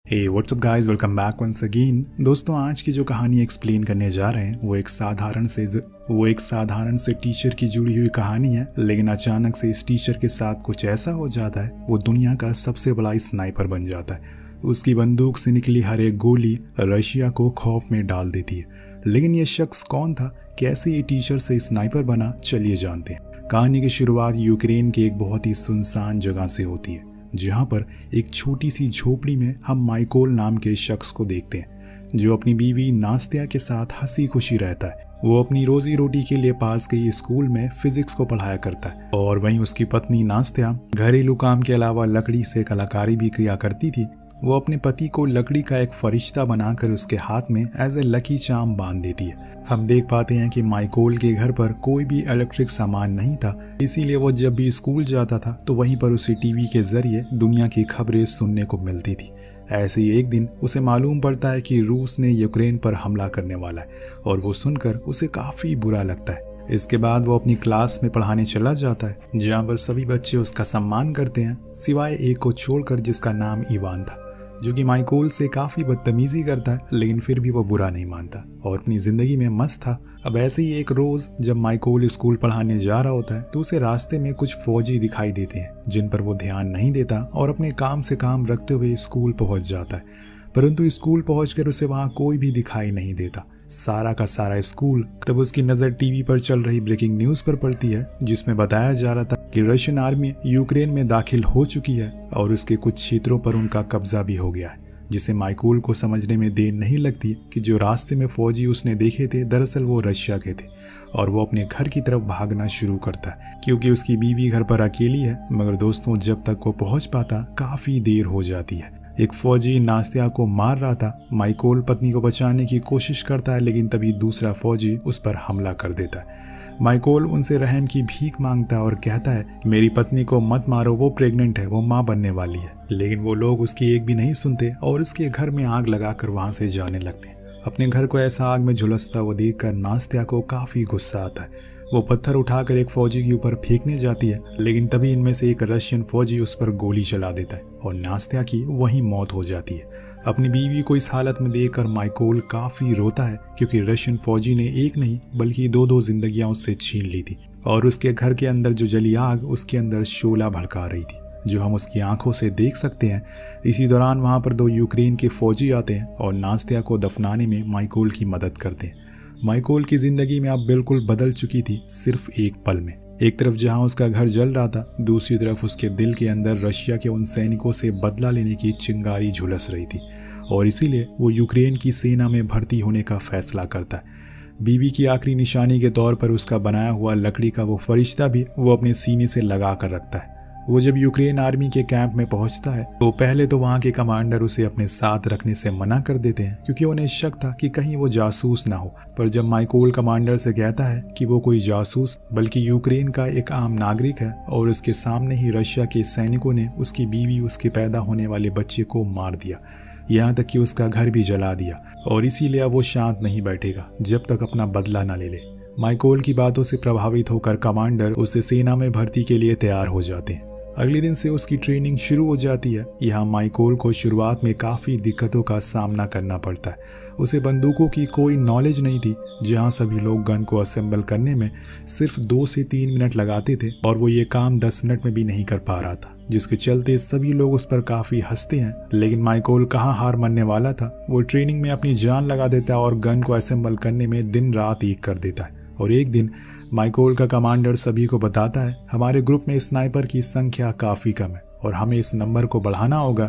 हे what's up guys, welcome back once again. दोस्तों, आज की जो कहानी एक्सप्लेन करने जा रहे हैं वो एक साधारण से टीचर की जुड़ी हुई कहानी है। लेकिन अचानक से इस टीचर के साथ कुछ ऐसा हो जाता है, वो दुनिया का सबसे बड़ा स्नाइपर बन जाता है। उसकी बंदूक से निकली हर एक गोली रशिया को खौफ में डाल देती है। लेकिन ये शख्स कौन था, कैसे ये टीचर से स्नाइपर बना, चलिए जानते हैं। कहानी की शुरुआत यूक्रेन के एक बहुत ही सुनसान जगह से होती है, जहाँ पर एक छोटी सी झोपड़ी में हम माइकोल नाम के शख्स को देखते हैं, जो अपनी बीवी नास्त्या के साथ हंसी खुशी रहता है। वो अपनी रोजी रोटी के लिए पास के स्कूल में फिजिक्स को पढ़ाया करता है, और वहीं उसकी पत्नी नास्त्या घरेलू काम के अलावा लकड़ी से कलाकारी भी किया करती थी। वो अपने पति को लकड़ी का एक फरिश्ता बनाकर उसके हाथ में एज ए लकी चार्म बांध देती है। हम देख पाते हैं कि माइकोल के घर पर कोई भी इलेक्ट्रिक सामान नहीं था, इसीलिए वो जब भी स्कूल जाता था तो वहीं पर उसे टीवी के जरिए दुनिया की खबरें सुनने को मिलती थी। ऐसे ही एक दिन उसे मालूम पड़ता है कि रूस ने यूक्रेन पर हमला करने वाला है, और वो सुनकर उसे काफ़ी बुरा लगता है। इसके बाद वो अपनी क्लास में पढ़ाने चला जाता है, जहाँ पर सभी बच्चे उसका सम्मान करते हैं, सिवाय एक को छोड़कर जिसका नाम इवान था, जो कि माइकोल से काफ़ी बदतमीजी करता है। लेकिन फिर भी वो बुरा नहीं मानता और अपनी ज़िंदगी में मस्त था। अब ऐसे ही एक रोज़ जब माइकोल स्कूल पढ़ाने जा रहा होता है तो उसे रास्ते में कुछ फौजी दिखाई देते हैं, जिन पर वो ध्यान नहीं देता और अपने काम से काम रखते हुए स्कूल पहुंच जाता है। परंतु स्कूल पहुंचकर उसे वहाँ कोई भी दिखाई नहीं देता। सारा का सारा स्कूल तब उसकी नज़र टीवी पर चल रही ब्रेकिंग न्यूज़ पर पड़ती है, जिसमें बताया जा रहा था कि रशियन आर्मी यूक्रेन में दाखिल हो चुकी है और उसके कुछ क्षेत्रों पर उनका कब्जा भी हो गया है। जिसे माइकोल को समझने में देर नहीं लगती कि जो रास्ते में फौजी उसने देखे थे दरअसल वो रशिया के थे, और वो अपने घर की तरफ भागना शुरू करता है, क्योंकि उसकी बीवी घर पर अकेली है। मगर दोस्तों, जब तक वो पहुंच पाता काफ़ी देर हो जाती है। एक फौजी नास्त्या को मार रहा था। माइकोल पत्नी को बचाने की कोशिश करता है, लेकिन तभी दूसरा फौजी उस पर हमला कर देता है। माइकोल उनसे रहम की भीख मांगता है और कहता है, मेरी पत्नी को मत मारो, वो प्रेग्नेंट है, वो माँ बनने वाली है। लेकिन वो लोग उसकी एक भी नहीं सुनते और उसके घर में आग लगाकर वहाँ से जाने लगते हैं। अपने घर को ऐसा आग में झुलसता वो देखकर नास्त्या को काफ़ी गुस्सा आता है। वो पत्थर उठाकर एक फौजी के ऊपर फेंकने जाती है, लेकिन तभी इनमें से एक रशियन फौजी उस पर गोली चला देता है और नास्त्या की वहीं मौत हो जाती है। अपनी बीवी को इस हालत में देखकर माइकोल काफ़ी रोता है, क्योंकि रशियन फौजी ने एक नहीं बल्कि दो जिंदगियां उससे छीन ली थी, और उसके घर के अंदर जो जली आग उसके अंदर शोला भड़का रही थी, जो हम उसकी आंखों से देख सकते हैं। इसी दौरान वहाँ पर 2 यूक्रेन के फौजी आते हैं और नास्त्या को दफनाने में माइकोल की मदद करते हैं। माइकोल की जिंदगी में अब बिल्कुल बदल चुकी थी, सिर्फ एक पल में। एक तरफ जहां उसका घर जल रहा था, दूसरी तरफ उसके दिल के अंदर रशिया के उन सैनिकों से बदला लेने की चिंगारी झुलस रही थी, और इसीलिए वो यूक्रेन की सेना में भर्ती होने का फैसला करता है। बीवी की आखिरी निशानी के तौर पर उसका बनाया हुआ लकड़ी का वो फरिश्ता भी वो अपने सीने से लगा कर रखता है। वो जब यूक्रेन आर्मी के कैंप में पहुंचता है तो पहले तो वहां के कमांडर उसे अपने साथ रखने से मना कर देते हैं, क्योंकि उन्हें शक था कि कहीं वो जासूस ना हो। पर जब माइकोल कमांडर से कहता है कि वो कोई जासूस बल्कि यूक्रेन का एक आम नागरिक है, और उसके सामने ही रशिया के सैनिकों ने उसकी बीवी, उसके पैदा होने वाले बच्चे को मार दिया, यहाँ तक कि उसका घर भी जला दिया, और इसीलिए वो शांत नहीं बैठेगा जब तक अपना बदला न ले ले। माइकोल की बातों से प्रभावित होकर कमांडर उसे सेना में भर्ती के लिए तैयार हो जाते हैं। अगले दिन से उसकी ट्रेनिंग शुरू हो जाती है। यहाँ माइकोल को शुरुआत में काफ़ी दिक्कतों का सामना करना पड़ता है। उसे बंदूकों की कोई नॉलेज नहीं थी, जहाँ सभी लोग गन को असेंबल करने में सिर्फ 2 से 3 मिनट लगाते थे, और वो ये काम 10 मिनट में भी नहीं कर पा रहा था, जिसके चलते सभी लोग उस पर काफ़ी हंसते हैं। लेकिन माइकोल कहाँ हार मानने वाला था। वो ट्रेनिंग में अपनी जान लगा देता है और गन को असेंबल करने में दिन रात एक कर देता है। और एक दिन माइकोल का कमांडर सभी को बताता है, हमारे ग्रुप में स्नाइपर की संख्या काफ़ी कम है और हमें इस नंबर को बढ़ाना होगा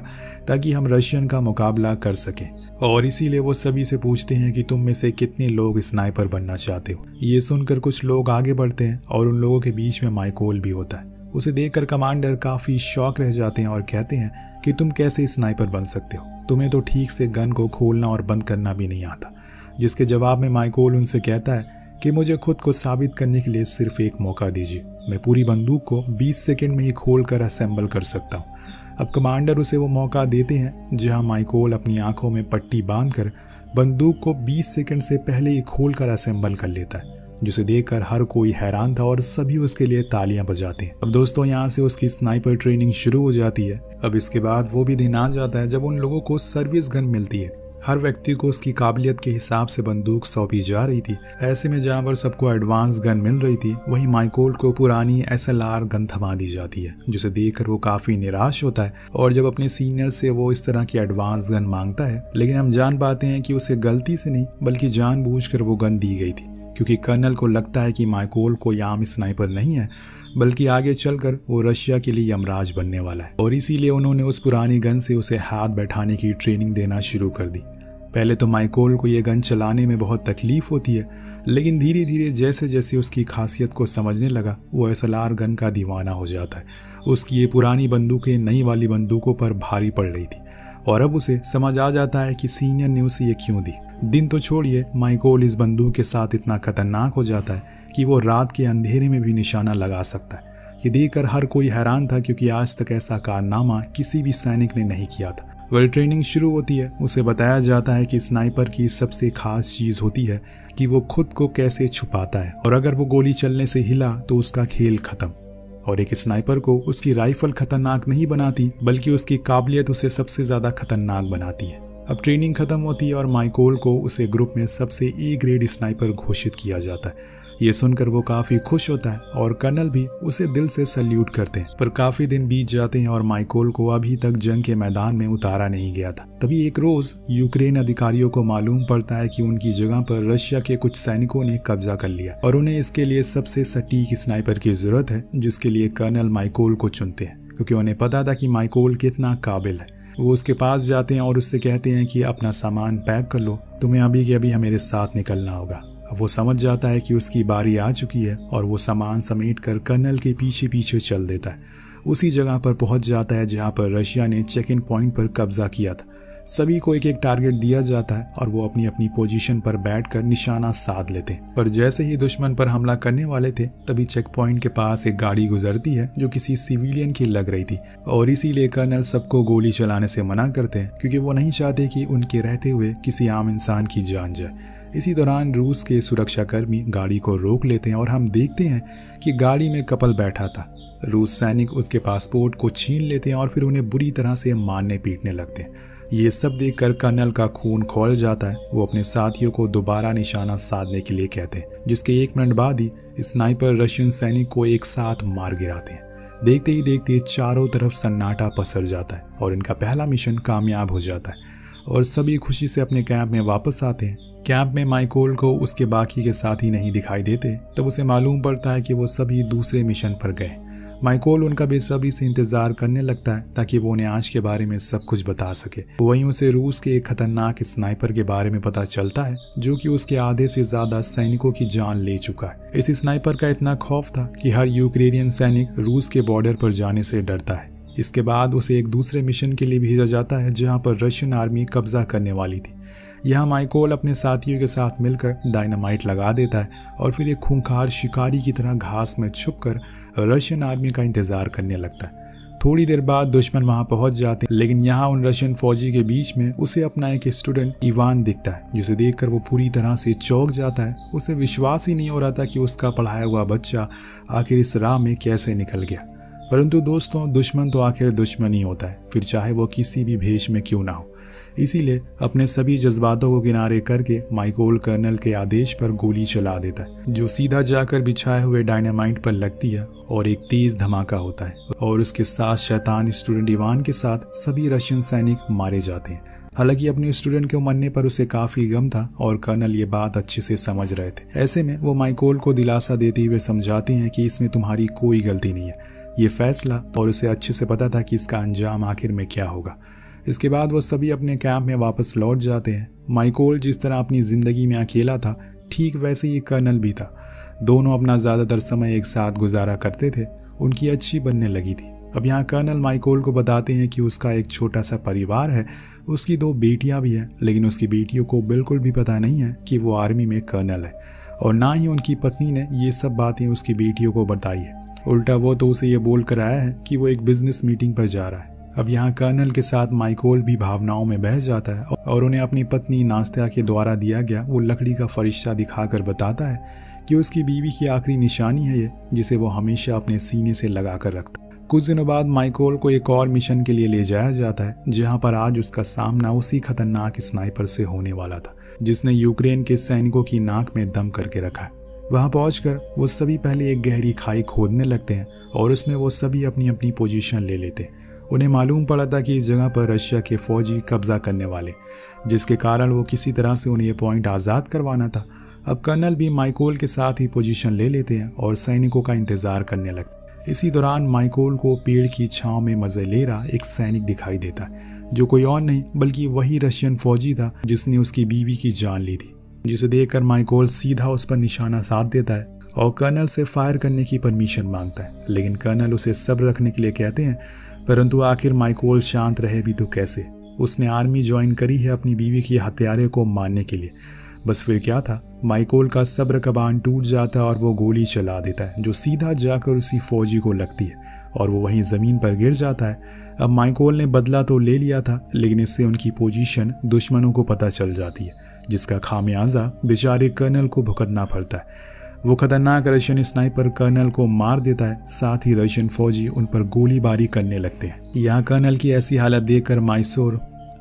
ताकि हम रशियन का मुकाबला कर सकें। और इसीलिए वो सभी से पूछते हैं कि तुम में से कितने लोग स्नाइपर बनना चाहते हो। ये सुनकर कुछ लोग आगे बढ़ते हैं और उन लोगों के बीच में माइकोल भी होता है। उसे देखकर कमांडर काफ़ी शॉक रह जाते हैं और कहते हैं कि तुम कैसे स्नाइपर बन सकते हो, तुम्हें तो ठीक से गन को खोलना और बंद करना भी नहीं आता। जिसके जवाब में माइकोल उनसे कहता है कि मुझे खुद को साबित करने के लिए सिर्फ एक मौका दीजिए, मैं पूरी बंदूक को 20 सेकंड में ही खोलकर असेंबल कर सकता हूँ। अब कमांडर उसे वो मौका देते हैं, जहां माइकोल अपनी आंखों में पट्टी बांधकर बंदूक को 20 सेकंड से पहले ही खोलकर असेंबल कर लेता है। जिसे देखकर हर कोई हैरान था और सभी उसके लिए तालियां बजाते हैं। अब दोस्तों यहाँ से उसकी स्नाइपर ट्रेनिंग शुरू हो जाती है। अब इसके बाद वो भी दिन आ जाता है जब उन लोगों को सर्विस गन मिलती है। हर व्यक्ति को उसकी काबिलियत के हिसाब से बंदूक सौंपी जा रही थी। ऐसे में जहाँ पर सबको एडवांस गन मिल रही थी, वहीं माइकोल को पुरानी SLR गन थमा दी जाती है, जिसे देखकर वो काफी निराश होता है और जब अपने सीनियर से वो इस तरह की एडवांस गन मांगता है, लेकिन हम जान पाते हैं कि उसे गलती से नहीं बल्कि जानबूझकर वो गन दी गई थी, क्योंकि कर्नल को लगता है कि माइकोल कोई आम स्नाइपर नहीं है, बल्कि आगे चलकर वो रशिया के लिए यमराज बनने वाला है। और इसीलिए उन्होंने उस पुरानी गन से उसे हाथ बैठाने की ट्रेनिंग देना शुरू कर दी। पहले तो माइकोल को ये गन चलाने में बहुत तकलीफ होती है, लेकिन धीरे धीरे जैसे जैसे उसकी खासियत को समझने लगा, वो SLR गन का दीवाना हो जाता है। उसकी ये पुरानी बंदूकें नई वाली बंदूकों पर भारी पड़ रही थी और अब उसे समझ आ जाता है कि सीनियर ने उसे ये क्यों दी। दिन तो छोड़िए, माइकोल इस बंदूक के साथ इतना खतरनाक हो जाता है कि वो रात के अंधेरे में भी निशाना लगा सकता है। ये देखकर हर कोई हैरान था, क्योंकि आज तक ऐसा कारनामा किसी भी सैनिक ने नहीं किया था। ट्रेनिंग शुरू होती है। उसे बताया जाता है कि स्नाइपर की सबसे खास चीज होती है कि वो खुद को कैसे छुपाता है, और अगर वो गोली चलने से हिला तो उसका खेल खत्म। और एक स्नाइपर को उसकी राइफल खतरनाक नहीं बनाती, बल्कि उसकी काबिलियत उसे सबसे ज्यादा खतरनाक बनाती है। अब ट्रेनिंग खत्म होती है और माइकोल को उसे ग्रुप में सबसे A ग्रेड स्नाइपर घोषित किया जाता है। ये सुनकर वो काफी खुश होता है और कर्नल भी उसे दिल से सल्यूट करते हैं। पर काफी दिन बीत जाते हैं और माइकोल को अभी तक जंग के मैदान में उतारा नहीं गया था। तभी एक रोज यूक्रेन अधिकारियों को मालूम पड़ता है कि उनकी जगह पर रशिया के कुछ सैनिकों ने कब्जा कर लिया और उन्हें इसके लिए सबसे सटीक स्नाइपर की जरूरत है, जिसके लिए कर्नल माइकोल को चुनते हैं, क्योंकि उन्हें पता था कि माइकोल कितना काबिल है। वो उसके पास जाते हैं और उससे कहते हैं कि अपना सामान पैक कर लो, तुम्हें अभी के अभी मेरे साथ निकलना होगा। अब वो समझ जाता है कि उसकी बारी आ चुकी है और वो सामान समेट कर कर्नल के पीछे पीछे चल देता है। उसी जगह पर पहुंच जाता है जहां पर रशिया ने चेक इन पॉइंट पर कब्जा किया था। सभी को एक एक टारगेट दिया जाता है और वो अपनी अपनी पोजीशन पर बैठकर निशाना साध लेते हैं। पर जैसे ही दुश्मन पर हमला करने वाले थे, तभी चेक पॉइंट के पास एक गाड़ी गुजरती है जो किसी सिविलियन की लग रही थी, और इसीलिए कर्नल सबको गोली चलाने से मना करते हैं, क्योंकि वो नहीं चाहते कि उनके रहते हुए किसी आम इंसान की जान जाए। इसी दौरान रूस के सुरक्षाकर्मी गाड़ी को रोक लेते हैं और हम देखते हैं कि गाड़ी में कपल बैठा था। रूस सैनिक उसके पासपोर्ट को छीन लेते हैं और फिर उन्हें बुरी तरह से मारने पीटने लगते हैं। ये सब देखकर कर्नल का खून खौल जाता है। वो अपने साथियों को दोबारा निशाना साधने के लिए कहते हैं, जिसके 1 मिनट बाद ही स्नाइपर रशियन सैनिक को एक साथ मार गिराते हैं। देखते ही देखते चारों तरफ सन्नाटा पसर जाता है और इनका पहला मिशन कामयाब हो जाता है और सभी खुशी से अपने कैंप में वापस आते हैं। कैंप में माइकोल को उसके बाकी के साथी नहीं दिखाई देते। तब उसे मालूम पड़ता है कि वो सभी दूसरे मिशन पर गए। माइकोल उनका बेसब्री से इंतजार करने लगता है ताकि वो उन्हें आज के बारे में सब कुछ बता सके। वहीं उसे रूस के एक खतरनाक स्नाइपर के बारे में पता चलता है जो कि उसके आधे से ज्यादा सैनिकों की जान ले चुका है। इस स्नाइपर का इतना खौफ था कि हर यूक्रेनियन सैनिक रूस के बॉर्डर पर जाने से डरता है। इसके बाद उसे एक दूसरे मिशन के लिए भेजा जाता है जहां पर रशियन आर्मी कब्जा करने वाली थी। यहाँ माइकोल अपने साथियों के साथ मिलकर डायनामाइट लगा देता है और फिर एक खूंखार शिकारी की तरह घास में छुपकर रशियन आर्मी का इंतजार करने लगता है। थोड़ी देर बाद दुश्मन वहां पहुंच जाते हैं, लेकिन यहाँ उन रशियन फौजी के बीच में उसे अपना एक स्टूडेंट इवान दिखता है, जिसे देखकर वो पूरी तरह से चौंक जाता है। उसे विश्वास ही नहीं हो रहा था कि उसका पढ़ाया हुआ बच्चा आखिर इस राह में कैसे निकल गया। परंतु दोस्तों, दुश्मन तो आखिर दुश्मन ही होता है, फिर चाहे वो किसी भी भेष में क्यों ना हो। इसीलिए अपने सभी जज्बातों को किनारे करके माइकोल कर्नल के आदेश पर गोली चला देता है, जो सीधा जाकर बिछाए हुए डायनामाइट पर लगती है और एक तेज धमाका होता है और उसके साथ शैतान स्टूडेंट इवान के साथ सभी रशियन सैनिक मारे जाते हैं। हालांकि अपने स्टूडेंट के मरने पर उसे काफी गम था और कर्नल ये बात अच्छे से समझ रहे थे। ऐसे में वो माइकोल को दिलासा देते हुए समझाते हैं कि इसमें तुम्हारी कोई गलती नहीं है, ये फैसला, और उसे अच्छे से पता था कि इसका अंजाम आखिर में क्या होगा। इसके बाद वो सभी अपने कैंप में वापस लौट जाते हैं। माइकोल जिस तरह अपनी जिंदगी में अकेला था, ठीक वैसे ही कर्नल भी था। दोनों अपना ज्यादातर समय एक साथ गुजारा करते थे। उनकी अच्छी बनने लगी थी। अब यहाँ कर्नल माइकोल को बताते हैं कि उसका एक छोटा सा परिवार है, उसकी 2 बेटियां भी हैं, लेकिन उसकी बेटियों को बिल्कुल भी पता नहीं है कि वो आर्मी में कर्नल है, और ना ही उनकी पत्नी ने ये सब बातें उसकी बेटियों को बताई है। उल्टा वो तो उसे ये बोल कर आया है कि वो एक बिजनेस मीटिंग पर जा रहा है। अब यहाँ कर्नल के साथ माइकोल भी भावनाओं में बह जाता है और उन्हें अपनी पत्नी नास्तिया के द्वारा दिया गया वो लकड़ी का फरिश्ता दिखाकर बताता है कि उसकी बीवी की आखिरी निशानी है ये, जिसे वो हमेशा अपने सीने से लगा कर रखता। कुछ दिनों बाद माइकोल को एक और मिशन के लिए ले जाया जाता है, जहां पर आज उसका सामना उसी खतरनाक स्नाइपर से होने वाला था जिसने यूक्रेन के सैनिकों की नाक में दम करके रखा है। वहां पहुंचकर वो सभी पहले एक गहरी खाई खोदने लगते हैं और उसमें वो सभी अपनी अपनी पोजीशन ले लेते हैं। उन्हें मालूम पड़ा था कि इस जगह पर रशिया के फौजी कब्जा करने वाले, जिसके कारण वो किसी तरह से उन्हें ये पॉइंट आज़ाद करवाना था। अब कर्नल भी माइकोल के साथ ही पोजीशन ले लेते हैं और सैनिकों का इंतजार करने लगते। इसी दौरान माइकोल को पेड़ की छांव में मजे ले रहा एक सैनिक दिखाई देता है, जो कोई और नहीं बल्कि वही रशियन फौजी था जिसने उसकी बीवी की जान ली थी। जिसे देखकर माइकोल सीधा उस पर निशाना साध देता है और कर्नल से फायर करने की परमिशन मांगता है, लेकिन कर्नल उसे सब्र रखने के लिए कहते हैं। परंतु आखिर माइकोल शांत रहे भी तो कैसे, उसने आर्मी ज्वाइन करी है अपनी बीवी की हत्यारे को मारने के लिए। बस फिर क्या था, माइकोल का सब्र का बांध टूट जाता है और वो गोली चला देता है जो सीधा जाकर उसी फौजी को लगती है और वो वहीं ज़मीन पर गिर जाता है। अब माइकोल ने बदला तो ले लिया था, लेकिन इससे उनकी पोजीशन दुश्मनों को पता चल जाती है, जिसका खामियाजा बेचारे कर्नल को भुगतना पड़ता है। वो खतरनाक रशियन स्नाइपर कर्नल को मार देता है, साथ ही रशियन फौजी उन पर गोलीबारी करने लगते हैं। यहाँ कर्नल की ऐसी हालत देखकर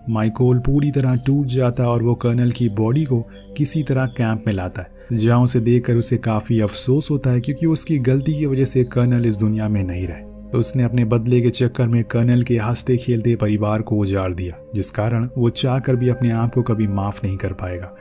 माइकोल पूरी तरह टूट जाता है और वो कर्नल की बॉडी को किसी तरह कैंप में लाता है, जहाँ उसे देखकर उसे काफ़ी अफसोस होता है क्योंकि उसकी गलती की वजह से कर्नल इस दुनिया में नहीं रहे। तो उसने अपने बदले के चक्कर में कर्नल के हंसते खेलते परिवार को उजाड़ दिया, जिस कारण वो चाहकर भी अपने आप को कभी माफ़ नहीं कर पाएगा,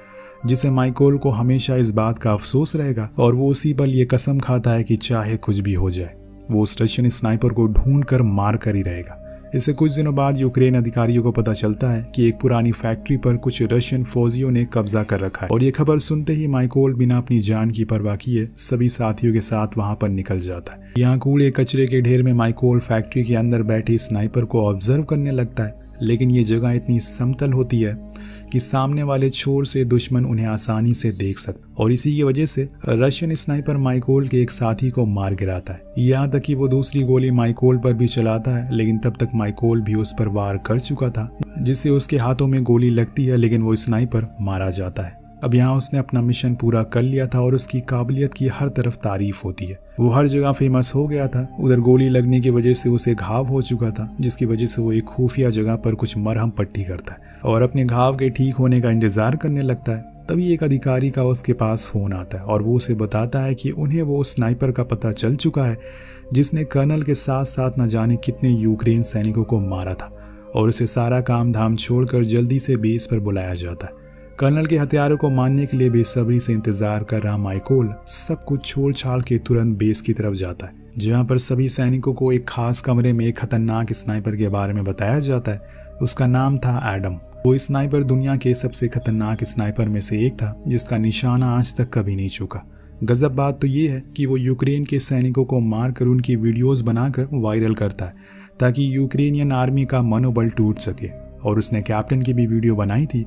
जिसे माइकोल को हमेशा इस बात का अफसोस रहेगा। और वो उसी पल ये कसम खाता है कि चाहे कुछ भी हो जाए वो उस रशियन स्नाइपर को ढूंढ कर मार कर ही रहेगा। इससे कुछ दिनों बाद यूक्रेन अधिकारियों को पता चलता है कि एक पुरानी फैक्ट्री पर कुछ रशियन फौजियों ने कब्जा कर रखा है और ये खबर सुनते ही माइकोल बिना अपनी जान की परवाह किए सभी साथियों के साथ वहां पर निकल जाता है। यहाँ कूड़े कचरे के ढेर में माइकोल फैक्ट्री के अंदर बैठे स्नाइपर को ऑब्जर्व करने लगता है, लेकिन ये जगह इतनी समतल होती है कि सामने वाले छोर से दुश्मन उन्हें आसानी से देख सकते और इसी की वजह से रशियन स्नाइपर माइकोल के एक साथी को मार गिराता है। यहाँ तक कि वो दूसरी गोली माइकोल पर भी चलाता है, लेकिन तब तक माइकोल भी उस पर वार कर चुका था, जिससे उसके हाथों में गोली लगती है, लेकिन वो स्नाइपर मारा जाता है। अब यहाँ उसने अपना मिशन पूरा कर लिया था और उसकी काबिलियत की हर तरफ तारीफ होती है। वो हर जगह फेमस हो गया था। उधर गोली लगने की वजह से उसे घाव हो चुका था, जिसकी वजह से वो एक खुफिया जगह पर कुछ मरहम पट्टी करता है और अपने घाव के ठीक होने का इंतजार करने लगता है। तभी एक अधिकारी का उसके पास फोन आता है और वो उसे बताता है कि उन्हें वो स्नाइपर का पता चल चुका है जिसने कर्नल के साथ साथ न जाने कितने यूक्रेन सैनिकों को मारा था और उसे सारा काम धाम छोड़कर जल्दी से बेस पर बुलाया जाता है। कर्नल के हथियारों को मारने के लिए बेसब्री से इंतजार कर रहा माइकोल सब कुछ छोड़ छाड़ के तुरंत बेस की तरफ जाता है, जहां पर सभी सैनिकों को एक खास कमरे में एक खतरनाक स्नाइपर के बारे में बताया जाता है। उसका नाम था एडम। वो स्नाइपर दुनिया के सबसे खतरनाक स्नाइपर में से एक था, जिसका निशाना आज तक कभी नहीं चूका। गजब बात तो ये है कि वो यूक्रेन के सैनिकों को मारकर उनकी वीडियोस बनाकर वायरल करता है ताकि यूक्रेनियन आर्मी का मनोबल टूट सके। और उसने कैप्टन की भी वीडियो बनाई थी।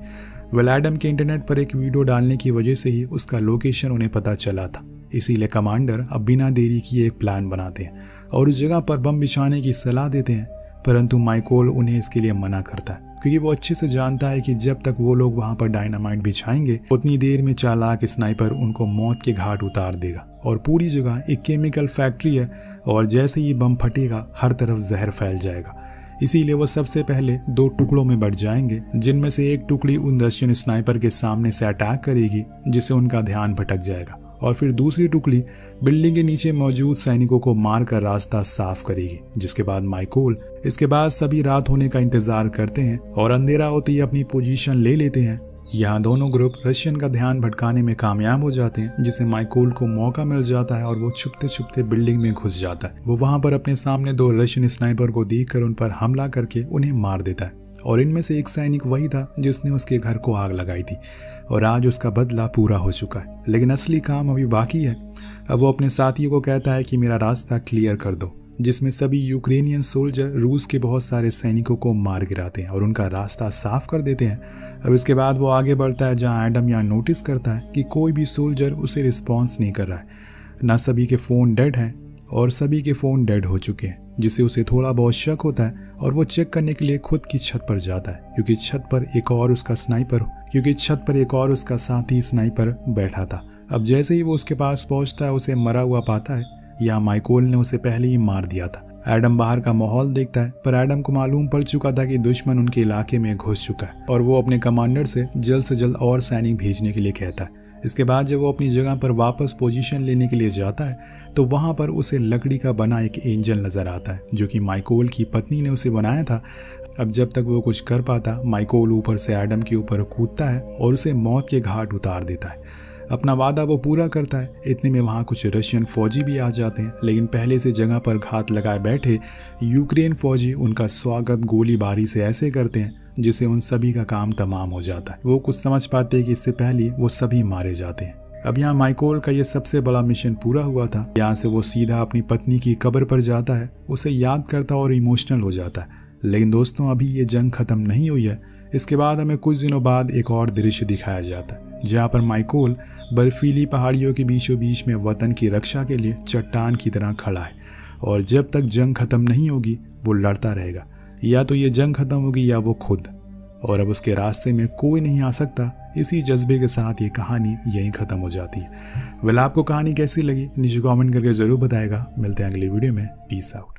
एडम के इंटरनेट पर एक वीडियो डालने की वजह से ही उसका लोकेशन उन्हें पता चला था। इसीलिए कमांडर अब बिना देरी किए एक प्लान बनाते हैं और उस जगह पर बम बिछाने की सलाह देते हैं, परंतु माइकोल उन्हें इसके लिए मना करता है क्योंकि वो अच्छे से जानता है कि जब तक वो लोग वहां पर डायनामाइट बिछाएंगे उतनी देर में चालाक स्नाइपर उनको मौत के घाट उतार देगा। और पूरी जगह एक केमिकल फैक्ट्री है और जैसे ही बम फटेगा हर तरफ जहर फैल जाएगा। इसीलिए वो सबसे पहले 2 टुकड़ों में बढ़ जाएंगे, जिनमें से एक टुकड़ी उन रशियन स्नाइपर के सामने से अटैक करेगी जिससे उनका ध्यान भटक जाएगा और फिर दूसरी टुकड़ी बिल्डिंग के नीचे मौजूद सैनिकों को मारकर रास्ता साफ करेगी। जिसके बाद माइकोल इसके बाद सभी रात होने का इंतजार करते हैं और अंधेरा होते ही अपनी पोजीशन ले लेते हैं। यहाँ दोनों ग्रुप रशियन का ध्यान भटकाने में कामयाब हो जाते हैं, जिससे माइकोल को मौका मिल जाता है और वो छुपते छुपते बिल्डिंग में घुस जाता है। वो वहां पर अपने सामने 2 रशियन स्नाइपर को देखकर उन पर हमला करके उन्हें मार देता है और इनमें से एक सैनिक वही था जिसने उसके घर को आग लगाई थी और आज उसका बदला पूरा हो चुका है। लेकिन असली काम अभी बाकी है। अब वो अपने साथियों को कहता है कि मेरा रास्ता क्लियर कर दो, जिसमें सभी यूक्रेनियन सोल्जर रूस के बहुत सारे सैनिकों को मार गिराते हैं और उनका रास्ता साफ कर देते हैं। अब इसके बाद वो आगे बढ़ता है, जहां एडम यहाँ नोटिस करता है कि कोई भी सोल्जर उसे रिस्पॉन्स नहीं कर रहा है। ना सभी के फ़ोन डेड हैं और सभी के फ़ोन डेड हो चुके हैं, जिससे उसे थोड़ा बहुत शक होता है और वो चेक करने के लिए खुद की छत पर जाता है क्योंकि छत पर एक और उसका साथी स्नाइपर बैठा था। अब जैसे ही वो उसके पास पहुंचता है उसे मरा हुआ पाता है। यहाँ माइकोल ने उसे पहले ही मार दिया था। एडम बाहर का माहौल देखता है, पर एडम को मालूम पड़ चुका था कि दुश्मन उनके इलाके में घुस चुका है और वो अपने कमांडर से जल्द और सैनिक भेजने के लिए कहता है। इसके बाद जब वो अपनी जगह पर वापस पोजीशन लेने के लिए जाता है तो वहाँ पर उसे लकड़ी का बना एक एंजल नजर आता है जो कि माइकोल की पत्नी ने उसे बनाया था। अब जब तक वो कुछ कर पाता, माइकोल ऊपर से एडम के ऊपर कूदता है और उसे मौत के घाट उतार देता है। अपना वादा वो पूरा करता है। इतने में वहाँ कुछ रशियन फौजी भी आ जाते हैं, लेकिन पहले से जगह पर घात लगाए बैठे यूक्रेन फौजी उनका स्वागत गोलीबारी से ऐसे करते हैं जिससे उन सभी का काम तमाम हो जाता है। वो कुछ समझ पाते हैं कि इससे पहले वो सभी मारे जाते हैं। अब यहाँ माइकोल का ये सबसे बड़ा मिशन पूरा हुआ था। यहाँ से वो सीधा अपनी पत्नी की कब्र पर जाता है, उसे याद करता और इमोशनल हो जाता है। लेकिन दोस्तों, अभी ये जंग खत्म नहीं हुई है। इसके बाद हमें कुछ दिनों बाद एक और दृश्य दिखाया जाता है जहाँ पर माइकोल बर्फीली पहाड़ियों के बीचों बीच में वतन की रक्षा के लिए चट्टान की तरह खड़ा है और जब तक जंग खत्म नहीं होगी वो लड़ता रहेगा। या तो ये जंग खत्म होगी या वो खुद, और अब उसके रास्ते में कोई नहीं आ सकता। इसी जज्बे के साथ ये कहानी यहीं खत्म हो जाती है। वेल, आपको कहानी कैसी लगी नीचे कमेंट करके ज़रूर बताएगा। मिलते हैं अगली वीडियो में। Peace out.